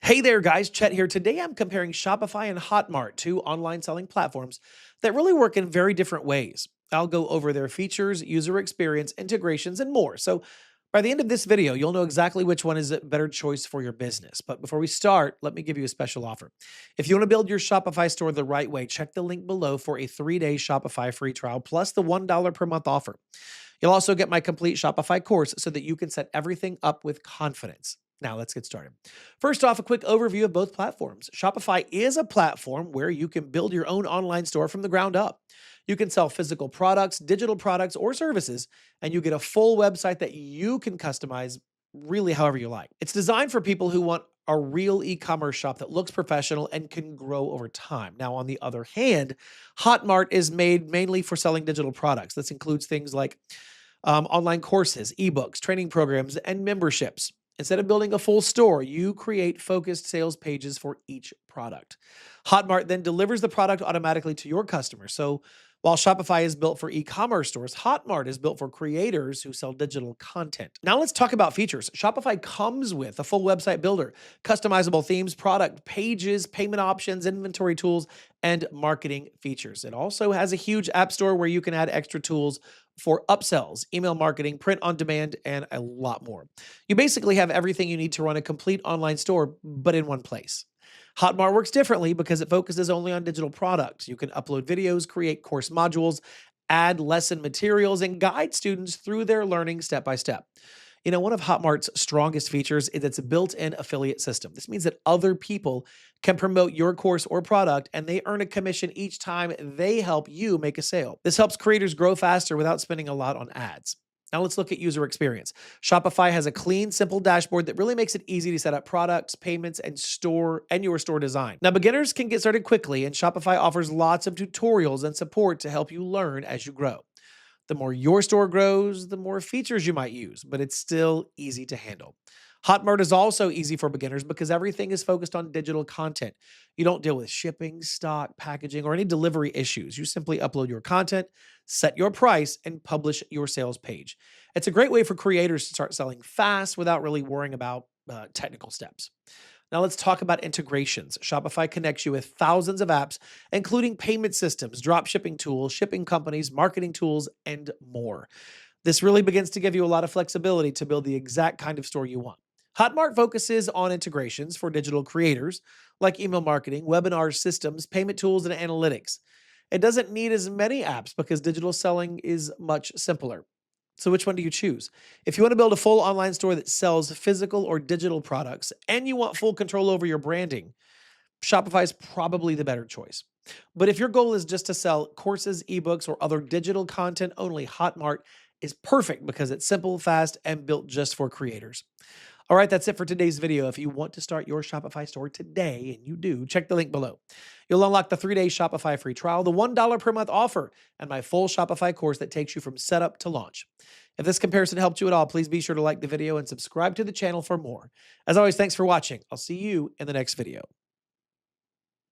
Hey there, guys. Chet here. Today I'm comparing Shopify and Hotmart, two online selling platforms that really work in very different ways. I'll go over their features, user experience, integrations, and more. So by the end of this video, you'll know exactly which one is a better choice for your business. But before we start, let me give you a special offer. If you want to build your Shopify store the right way, check the link below for a 3-day Shopify free trial plus the $1 per month offer. You'll also get my complete Shopify course so that you can set everything up with confidence. Now, let's get started. First off, a quick overview of both platforms. Shopify is a platform where you can build your own online store from the ground up. You can sell physical products, digital products, or services, and you get a full website that you can customize really however you like. It's designed for people who want a real e-commerce shop that looks professional and can grow over time. Now, on the other hand, Hotmart is made mainly for selling digital products. This includes things like online courses, ebooks, training programs, and memberships. Instead of building a full store, you create focused sales pages for each product. Hotmart then delivers the product automatically to your customers. So while Shopify is built for e-commerce stores, Hotmart is built for creators who sell digital content. Now let's talk about features. Shopify comes with a full website builder, customizable themes, product pages, payment options, inventory tools, and marketing features. It also has a huge app store where you can add extra tools for upsells, email marketing, print on demand, and a lot more. You basically have everything you need to run a complete online store, but in one place. Hotmart works differently because it focuses only on digital products. You can upload videos, create course modules, add lesson materials, and guide students through their learning step by step. One of Hotmart's strongest features is its built-in affiliate system. This means that other people can promote your course or product, and they earn a commission each time they help you make a sale. This helps creators grow faster without spending a lot on ads. Now let's look at user experience. Shopify has a clean, simple dashboard that really makes it easy to set up products, payments, and your store design. Now, beginners can get started quickly, and Shopify offers lots of tutorials and support to help you learn as you grow. The more your store grows, the more features you might use, but it's still easy to handle. Hotmart is also easy for beginners because everything is focused on digital content. You don't deal with shipping, stock, packaging, or any delivery issues. You simply upload your content, set your price, and publish your sales page. It's a great way for creators to start selling fast without really worrying about technical steps. Now let's talk about integrations. Shopify connects you with thousands of apps, including payment systems, drop shipping tools, shipping companies, marketing tools, and more. This really begins to give you a lot of flexibility to build the exact kind of store you want. Hotmart focuses on integrations for digital creators like email marketing, webinar systems, payment tools, and analytics. It doesn't need as many apps because digital selling is much simpler. So which one do you choose? If you want to build a full online store that sells physical or digital products and you want full control over your branding, Shopify is probably the better choice. But if your goal is just to sell courses, ebooks, or other digital content only, Hotmart is perfect because it's simple, fast, and built just for creators. All right, that's it for today's video. If you want to start your Shopify store today, and you do, check the link below. You'll unlock the 3-day Shopify free trial, the $1 per month offer, and my full Shopify course that takes you from setup to launch. If this comparison helped you at all, please be sure to like the video and subscribe to the channel for more. As always, thanks for watching. I'll see you in the next video.